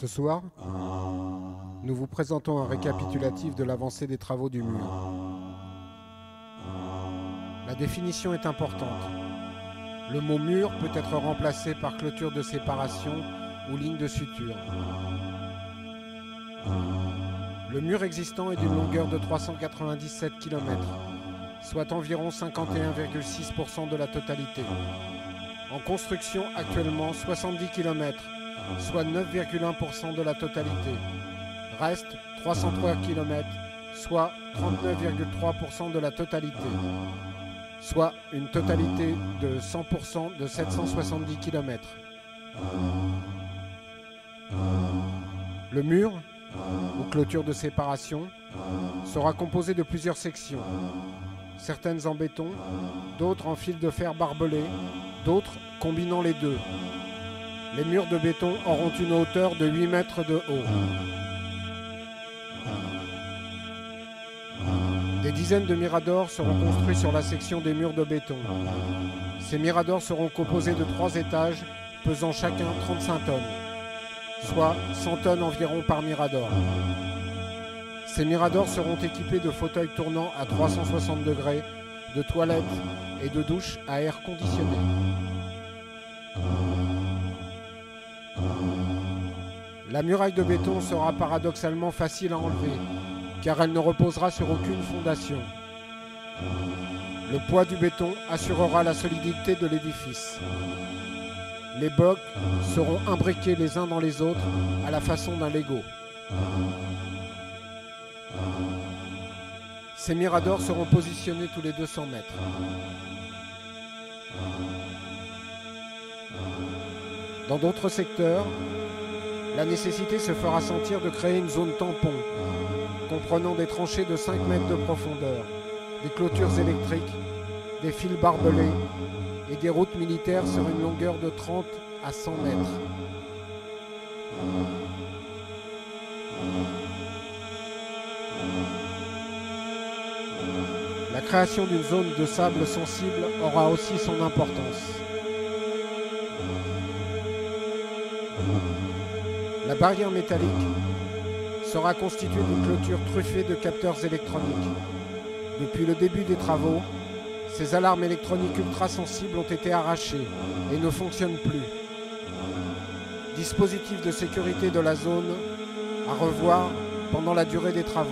Ce soir, nous vous présentons un récapitulatif de l'avancée des travaux du mur. La définition est importante. Le mot mur peut être remplacé par clôture de séparation ou ligne de suture. Le mur existant est d'une longueur de 397 km, soit environ 51,6% de la totalité. En construction actuellement 70 km, soit 9,1% de la totalité. Reste 303 km, soit 39,3% de la totalité. Soit une totalité de 100% de 770 km. Le mur, ou clôture de séparation, sera composé de plusieurs sections. Certaines en béton, d'autres en fil de fer barbelé, d'autres combinant les deux. Les murs de béton auront une hauteur de 8 mètres de haut. Des dizaines de miradors seront construits sur la section des murs de béton. Ces miradors seront composés de 3 étages, pesant chacun 35 tonnes, soit 100 tonnes environ par mirador. Ces miradors seront équipés de fauteuils tournants à 360 degrés, de toilettes et de douches à air conditionné. La muraille de béton sera paradoxalement facile à enlever, car elle ne reposera sur aucune fondation. Le poids du béton assurera la solidité de l'édifice. Les blocs seront imbriqués les uns dans les autres à la façon d'un Lego. Ces miradors seront positionnés tous les 200 mètres. Dans d'autres secteurs, la nécessité se fera sentir de créer une zone tampon, comprenant des tranchées de 5 mètres de profondeur, des clôtures électriques, des fils barbelés et des routes militaires sur une longueur de 30 à 100 mètres. La création d'une zone de sable sensible aura aussi son importance. La barrière métallique sera constituée d'une clôture truffée de capteurs électroniques. Depuis le début des travaux, ces alarmes électroniques ultra-sensibles ont été arrachées et ne fonctionnent plus. Dispositif de sécurité de la zone à revoir pendant la durée des travaux.